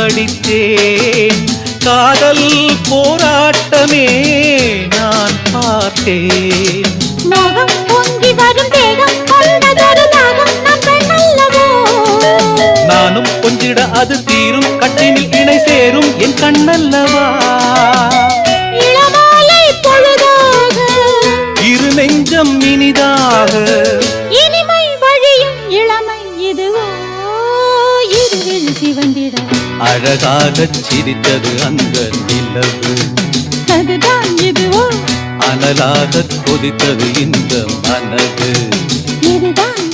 படித்தேன். காதல் போராட்டமே நான் பார்த்தேன். மோகம் பொங்கி வரும் தேகம் கொண்டதொரு தாகம் நான் பெண்ணல்லவோ. நானும் கொஞ்சிட அது தீரும், கட்டினில் இணை சேரும் என் கண்ணல்லவா. இளமாலை பொழுதாக இரு நெஞ்சம் இனிதாக இனிமை வழியும் இளமை இதுவோ. இருவில் சிவந்திட அழகாகச் சிரித்தது அந்த நிலவு. அதுதான் இதுவோ. அனலாகக் கொதித்தது இந்த மனது. இதுதான்